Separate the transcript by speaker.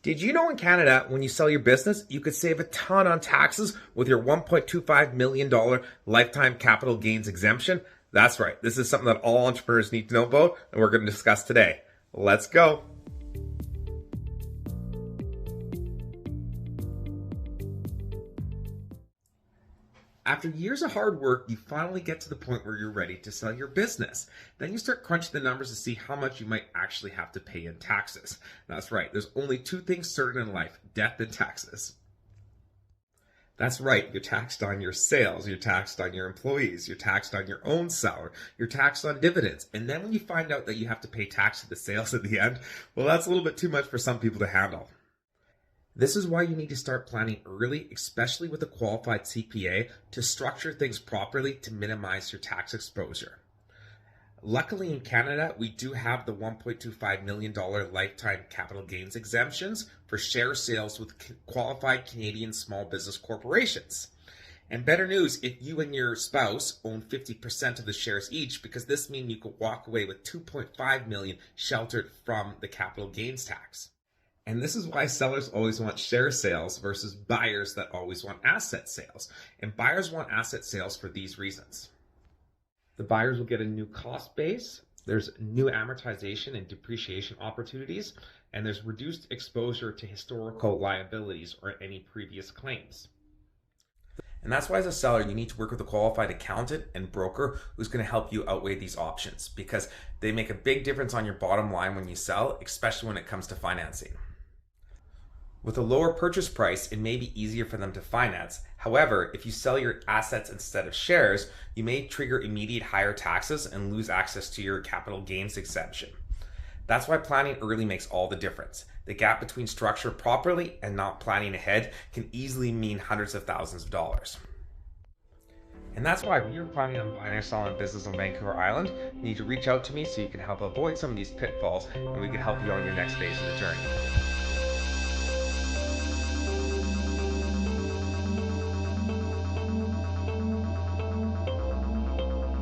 Speaker 1: Did you know in Canada, when you sell your business, you could save a ton on taxes with your $1.25 million Lifetime Capital Gains Exemption? That's right. This is something that all entrepreneurs need to know about, and we're going to discuss today. Let's go. After years of hard work, you finally get to the point where you're ready to sell your business. Then you start crunching the numbers to see how much you might actually have to pay in taxes. That's right, there's only two things certain in life: death and taxes. That's right, you're taxed on your sales, you're taxed on your employees, you're taxed on your own salary, you're taxed on dividends. And then when you find out that you have to pay tax to the sales at the end, well, that's a little bit too much for some people to handle. This is why you need to start planning early, especially with a qualified CPA, to structure things properly to minimize your tax exposure. Luckily in Canada, we do have the $1.25 million Lifetime Capital Gains Exemptions for share sales with qualified Canadian small business corporations. And better news, if you and your spouse own 50% of the shares each, because this means you could walk away with $2.5 million sheltered from the capital gains tax. And this is why sellers always want share sales versus buyers that always want asset sales. And buyers want asset sales for these reasons. The buyers will get a new cost base, there's new amortization and depreciation opportunities, and there's reduced exposure to historical liabilities or any previous claims. And that's why as a seller, you need to work with a qualified accountant and broker who's going to help you outweigh these options, because they make a big difference on your bottom line when you sell, especially when it comes to financing. With a lower purchase price, it may be easier for them to finance. However, if you sell your assets instead of shares, you may trigger immediate higher taxes and lose access to your capital gains exemption. That's why planning early makes all the difference. The gap between structured properly and not planning ahead can easily mean hundreds of thousands of dollars. And that's why if you're planning on buying or selling a business on Vancouver Island, you need to reach out to me so you can help avoid some of these pitfalls, and we can help you on your next phase of the journey.